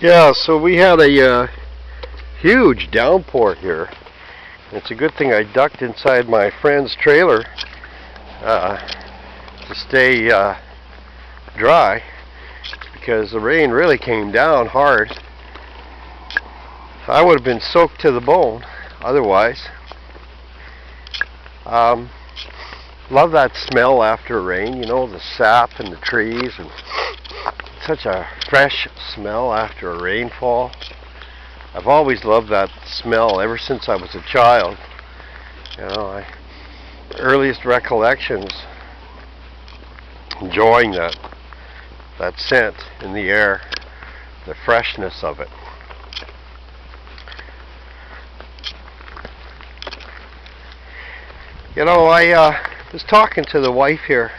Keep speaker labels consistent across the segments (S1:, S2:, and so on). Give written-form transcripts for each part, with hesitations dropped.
S1: Yeah, so we had a huge downpour here. It's a good thing I ducked inside my friend's trailer to stay dry, because the rain really came down hard. I would have been soaked to the bone otherwise. Love that smell after rain, you know, the sap in the trees, and such a fresh smell after a rainfall. I've always loved that smell ever since I was a child. You know, my earliest recollections enjoying that scent in the air, the freshness of it. You know, I was talking to the wife here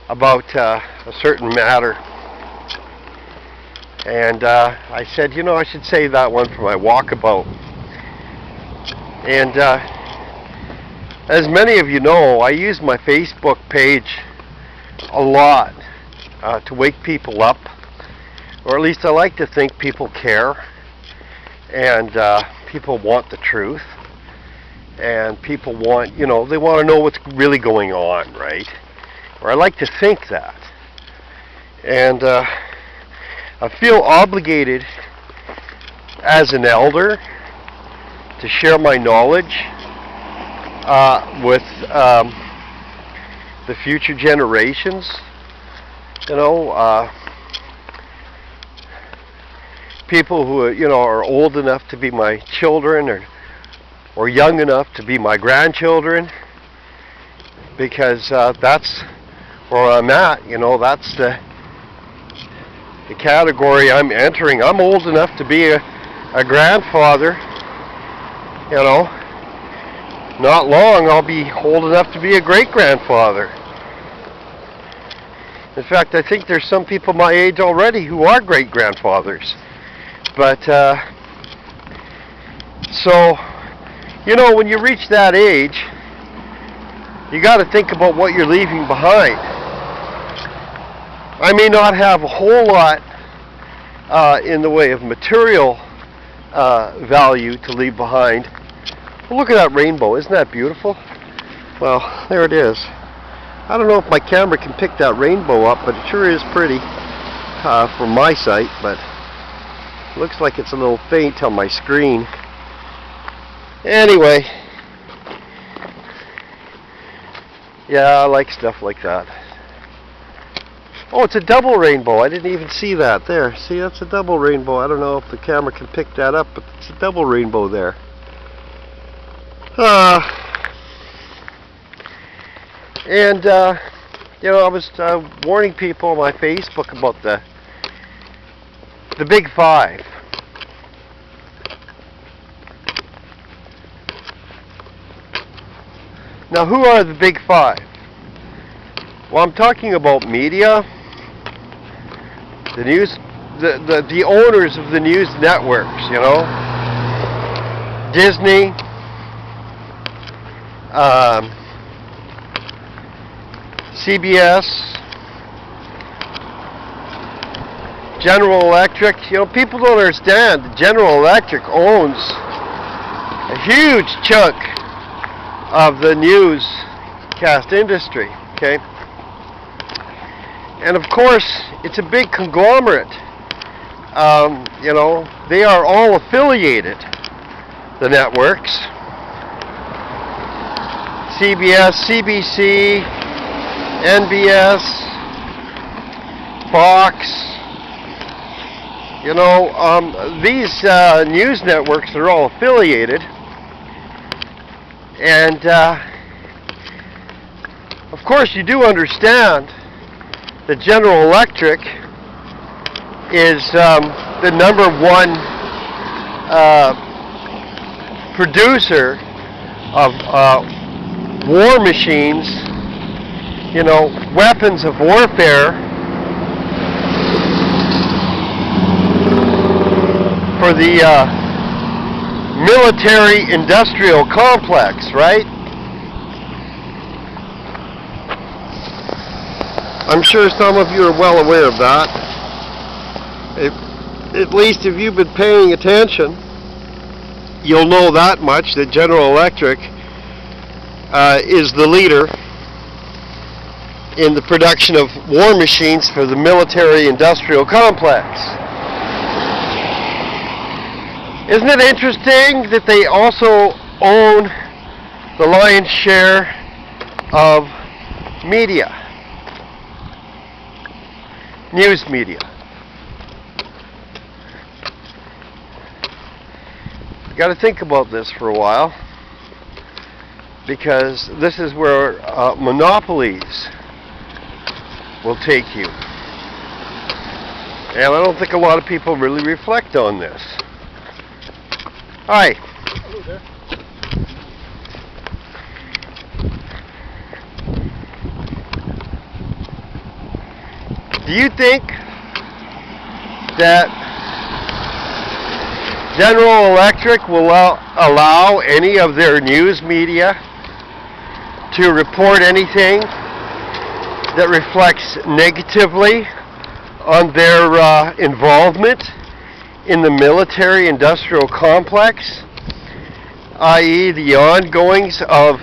S1: about a certain matter, and I said, you know, I should save that one for my walkabout. And as many of you know, I use my Facebook page a lot to wake people up, or at least I like to think people care, and people want the truth, and people want, you know, they want to know what's really going on, right? Or I like to think that. And I feel obligated as an elder to share my knowledge with the future generations. You know, people who, you know, are old enough to be my children, or young enough to be my grandchildren, because that's where I'm at. You know, that's the category I'm entering. I'm old enough to be a grandfather. You know, not long I'll be old enough to be a great-grandfather. In fact, I think there's some people my age already who are great-grandfathers. But so, you know, when you reach that age, you got to think about what you're leaving behind. I may not have a whole lot in the way of material value to leave behind. Well, look at that rainbow. Isn't that beautiful? Well, there it is. I don't know if my camera can pick that rainbow up, but it sure is pretty from my sight, but it looks like it's a little faint on my screen. Anyway, yeah, I like stuff like that. Oh, it's a double rainbow. I didn't even see that. There, see, that's a double rainbow. I don't know if the camera can pick that up, but it's a double rainbow there. And you know, I was warning people on my Facebook about the Big Five. Now, who are the Big Five? Well, I'm talking about media, the news, the owners of the news networks, you know, Disney, CBS, General Electric. You know, people don't understand that General Electric owns a huge chunk of the newscast industry, okay? And of course, it's a big conglomerate. You know, they are all affiliated, the networks. CBS, CBC, NBS, Fox. You know, these news networks are all affiliated. And of course, you do understand that General Electric is the number one producer of war machines, you know, weapons of warfare for the military-industrial complex, right? I'm sure some of you are well aware of that. At least if you've been paying attention, you'll know that much, that General Electric is the leader in the production of war machines for the military-industrial complex. Isn't it interesting that they also own the lion's share of media, news media? You got to think about this for a while, because this is where monopolies will take you. And I don't think a lot of people really reflect on this. Hi.
S2: Hello there.
S1: Do you think that General Electric will allow any of their news media to report anything that reflects negatively on their involvement in the military-industrial complex, i.e. the ongoings of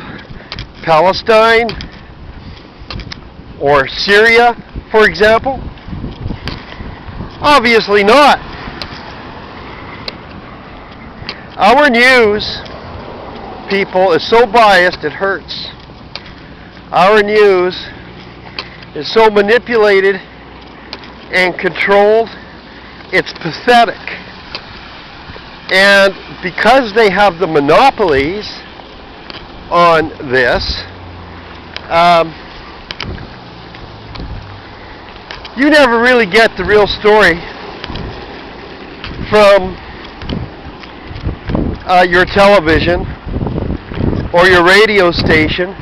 S1: Palestine or Syria, for example? Obviously not. Our news, people, is so biased it hurts. Our news is so manipulated and controlled, it's pathetic. And because they have the monopolies on this, you never really get the real story from your television or your radio station.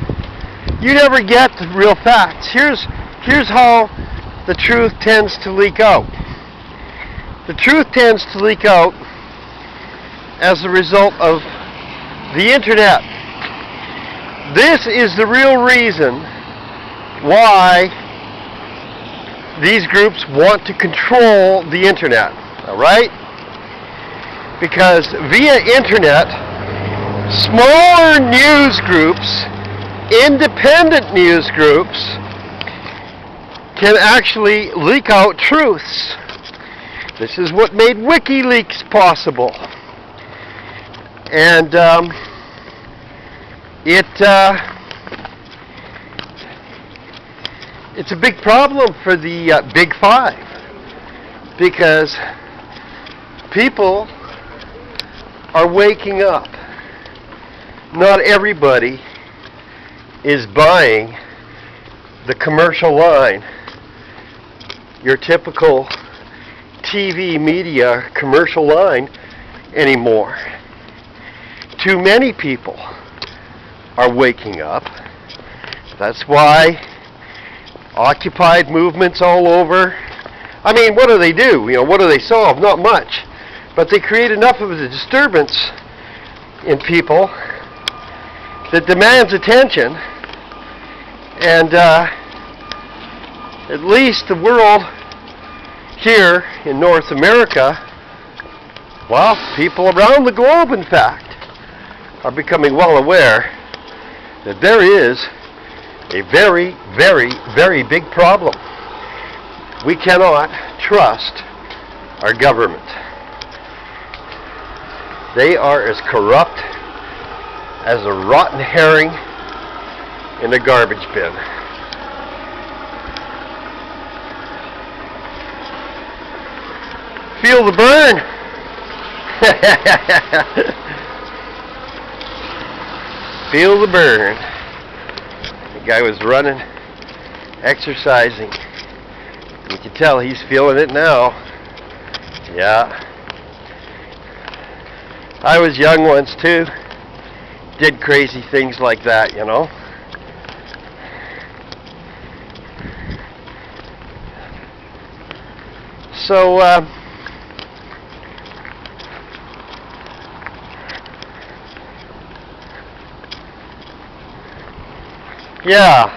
S1: You never get the real facts. Here's how the truth tends to leak out. The truth tends to leak out as a result of the internet. This is the real reason why these groups want to control the internet, all right? Because via internet, smaller news groups, independent news groups, can actually leak out truths. This is what made WikiLeaks possible. And it's a big problem for the Big Five, because people are waking up. Not everybody is buying the commercial line, your typical TV media commercial line anymore. Too many people are waking up. That's why occupied movements all over. I mean, what do they do? You know, what do they solve? Not much. But they create enough of a disturbance in people that demands attention. And at least the world here in North America, well, people around the globe, in fact, are becoming well aware that there is a very, very, very big problem. We cannot trust our government. They are as corrupt as a rotten herring in a garbage bin. Feel the burn. Feel the burn. The guy was running, exercising. You can tell he's feeling it now. Yeah. I was young once too. Did crazy things like that, you know. So, yeah.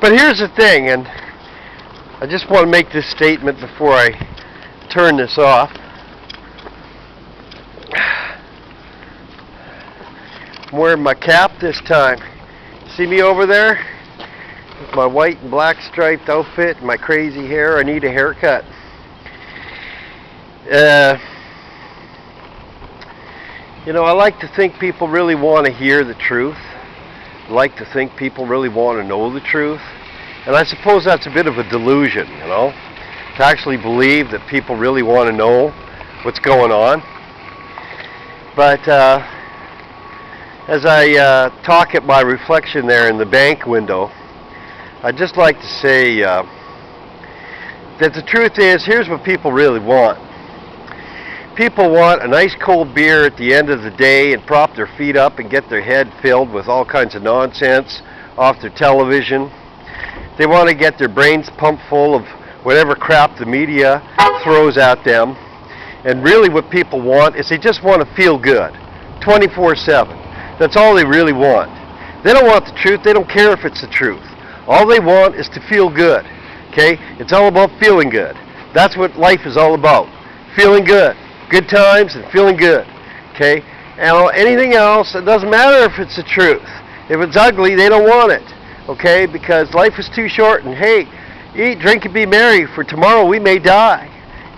S1: But here's the thing, and I just want to make this statement before I turn this off. I'm wearing my cap this time. See me over there? With my white and black striped outfit and my crazy hair. I need a haircut. I like to think people really want to hear the truth. I like to think people really want to know the truth. And I suppose that's a bit of a delusion, to actually believe that people really want to know what's going on. But as I talk at my reflection there in the bank window, I'd just like to say that the truth is, here's what people really want. People want a nice cold beer at the end of the day and prop their feet up and get their head filled with all kinds of nonsense off their television. They want to get their brains pumped full of whatever crap the media throws at them. And really what people want is they just want to feel good 24/7. That's all they really want. They don't want the truth. They don't care if it's the truth. All they want is to feel good. Okay? It's all about feeling good. That's what life is all about. Feeling good. Good times and feeling good. Okay? And anything else, it doesn't matter if it's the truth. If it's ugly, they don't want it. Okay? Because life is too short, and hey, eat, drink, and be merry, for tomorrow we may die.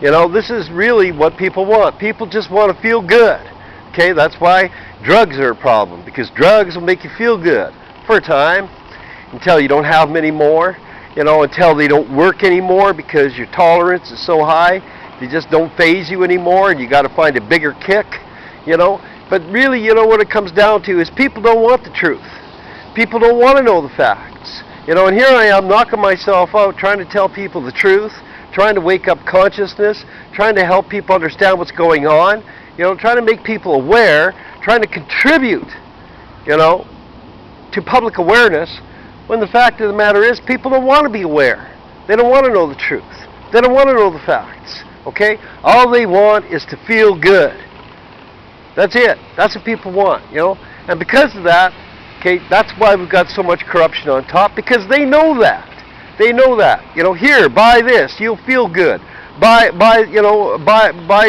S1: This is really what people want. People just want to feel good. Okay? That's why drugs are a problem, because drugs will make you feel good for a time until you don't have them anymore, until they don't work anymore because your tolerance is so high. They just don't faze you anymore, and you got to find a bigger kick, But really, what it comes down to is people don't want the truth. People don't want to know the facts. And here I am knocking myself out trying to tell people the truth, trying to wake up consciousness, trying to help people understand what's going on, trying to make people aware, trying to contribute, to public awareness, when the fact of the matter is people don't want to be aware. They don't want to know the truth. They don't want to know the facts. Okay? All they want is to feel good. That's it. That's what people want, And because of that, okay, that's why we've got so much corruption on top, because they know that. They know that. Here, buy this, you'll feel good. Buy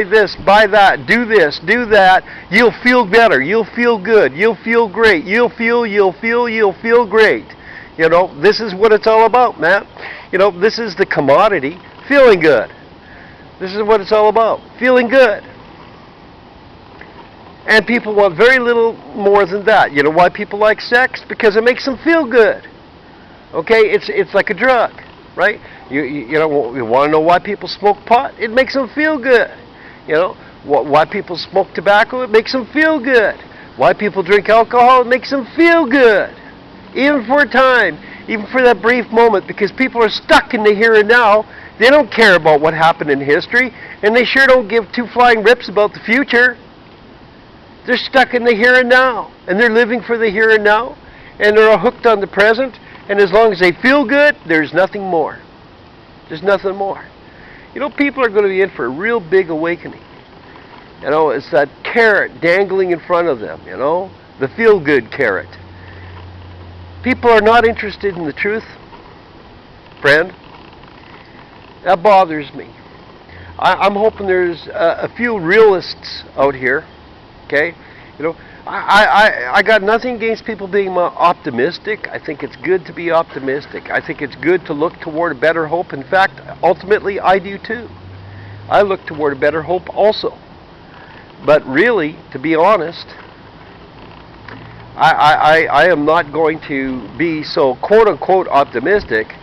S1: this, buy that, do this, do that, you'll feel better, you'll feel good, you'll feel great, you'll feel great. This is what it's all about, man. This is the commodity, feeling good. This is what it's all about, feeling good. And people want very little more than that. You know why people like sex? Because it makes them feel good. Okay, it's like a drug, right? You want to know why people smoke pot? It makes them feel good. Why people smoke tobacco? It makes them feel good. Why people drink alcohol? It makes them feel good. Even for a time, even for that brief moment, because people are stuck in the here and now. They don't care about what happened in history, and they sure don't give two flying rips about the future. They're stuck in the here and now, and they're living for the here and now, and they're hooked on the present, and as long as they feel good, there's nothing more. There's nothing more. People are going to be in for a real big awakening. It's that carrot dangling in front of them, the feel-good carrot. People are not interested in the truth, friend. That bothers me. I'm hoping there's a few realists out here. Okay, I got nothing against people being optimistic. I think it's good to be optimistic. I think it's good to look toward a better hope. In fact, ultimately, I do too. I look toward a better hope also. But really, to be honest, I am not going to be so quote-unquote optimistic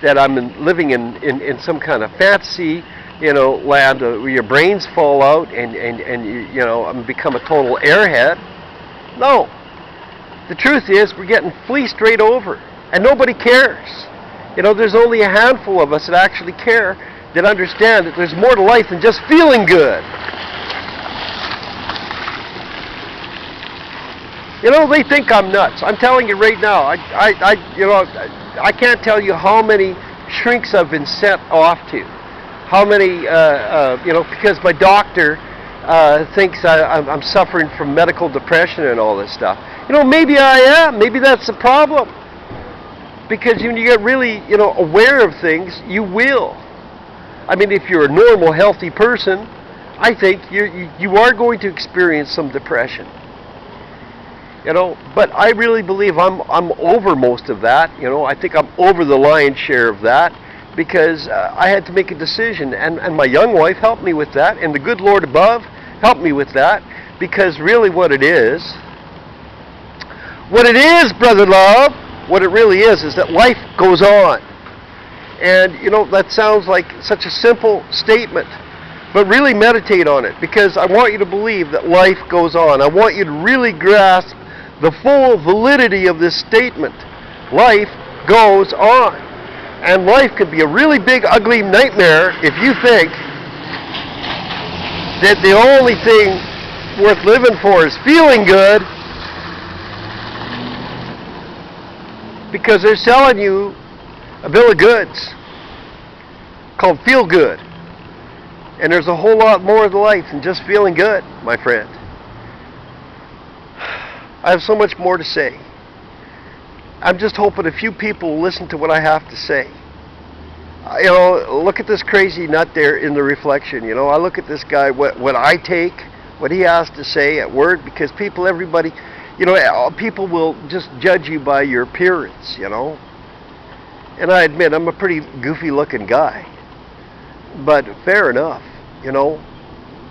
S1: that I'm living in some kind of fantasy, land where your brains fall out and become a total airhead. No. The truth is we're getting fleeced right over, and nobody cares. There's only a handful of us that actually care, that understand that there's more to life than just feeling good. They think I'm nuts. I'm telling you right now. I can't tell you how many shrinks I've been sent off to. How many, because my doctor thinks I'm suffering from medical depression and all this stuff. Maybe I am. Maybe that's the problem. Because when you get really, aware of things, you will. I mean, if you're a normal, healthy person, I think you are going to experience some depression. But I really believe I'm over most of that. I think I'm over the lion's share of that, because I had to make a decision, and my young wife helped me with that, and the good Lord above helped me with that, because really what it is, brother love, what it really is that life goes on. And that sounds like such a simple statement, but really meditate on it, because I want you to believe that life goes on. I want you to really grasp the full validity of this statement. Life goes on. And life could be a really big, ugly nightmare if you think that the only thing worth living for is feeling good, because they're selling you a bill of goods called Feel Good. And there's a whole lot more to life than just feeling good, my friend. I have so much more to say. I'm just hoping a few people will listen to what I have to say. Look at this crazy nut there in the reflection. I look at this guy, what I take, what he has to say at word, because everybody, people will just judge you by your appearance, And I admit, I'm a pretty goofy looking guy. But fair enough,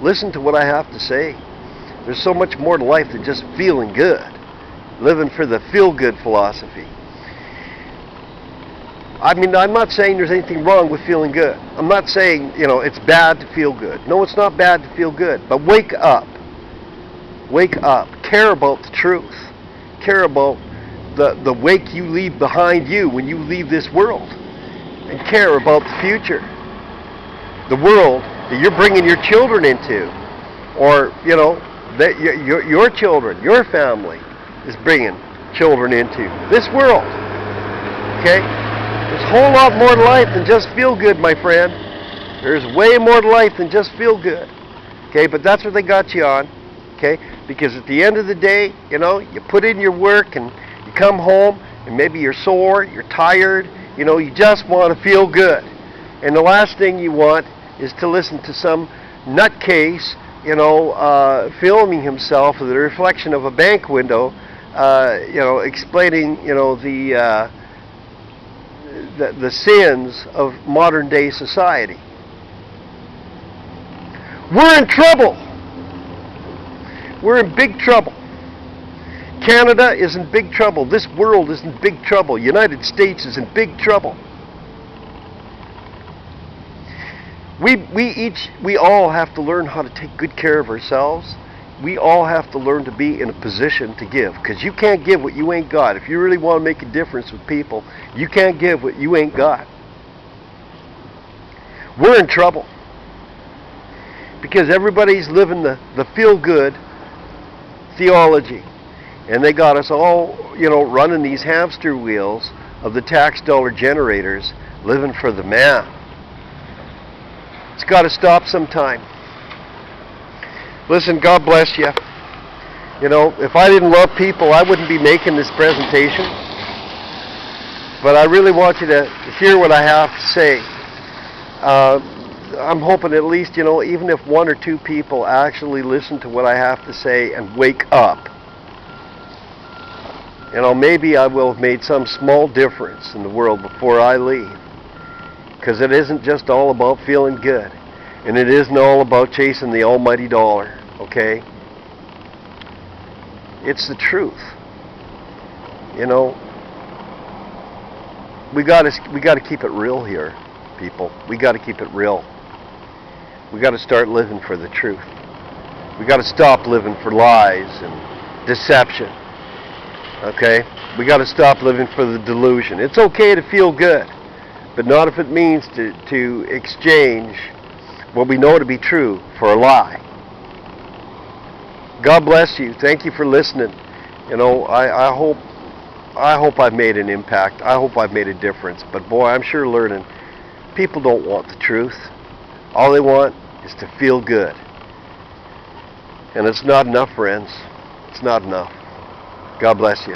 S1: listen to what I have to say. There's so much more to life than just feeling good. Living for the feel-good philosophy. I mean, I'm not saying there's anything wrong with feeling good. I'm not saying, it's bad to feel good. No, it's not bad to feel good. But wake up. Wake up. Care about the truth. Care about the wake you leave behind you when you leave this world. And care about the future. The world that you're bringing your children into. Or, that your children, your family is bringing children into this world. Okay? There's a whole lot more to life than just feel good, my friend. There's way more to life than just feel good. Okay? But that's what they got you on. Okay? Because at the end of the day, you put in your work and you come home and maybe you're sore, you're tired, you just want to feel good. And the last thing you want is to listen to some nutcase filming himself with the reflection of a bank window, explaining, the sins of modern day society. We're in trouble. We're in big trouble. Canada is in big trouble. This world is in big trouble. United States is in big trouble. We all have to learn how to take good care of ourselves. We all have to learn to be in a position to give, because you can't give what you ain't got. If you really want to make a difference with people, you can't give what you ain't got. We're in trouble because everybody's living the feel-good theology, and they got us all, running these hamster wheels of the tax dollar generators, living for the man. It's got to stop sometime. Listen, God bless you. If I didn't love people, I wouldn't be making this presentation. But I really want you to hear what I have to say. I'm hoping at least, even if one or two people actually listen to what I have to say and wake up. Maybe I will have made some small difference in the world before I leave. Because it isn't just all about feeling good. And it isn't all about chasing the almighty dollar, okay? It's the truth. We got to keep it real here, people. We got to keep it real. We got to start living for the truth. We got to stop living for lies and deception. Okay? We got to stop living for the delusion. It's okay to feel good, but not if it means to exchange what we know to be true for a lie. God bless you. Thank you for listening. I hope I've made an impact. I hope I've made a difference. But boy, I'm sure learning. People don't want the truth. All they want is to feel good. And it's not enough, friends. It's not enough. God bless you.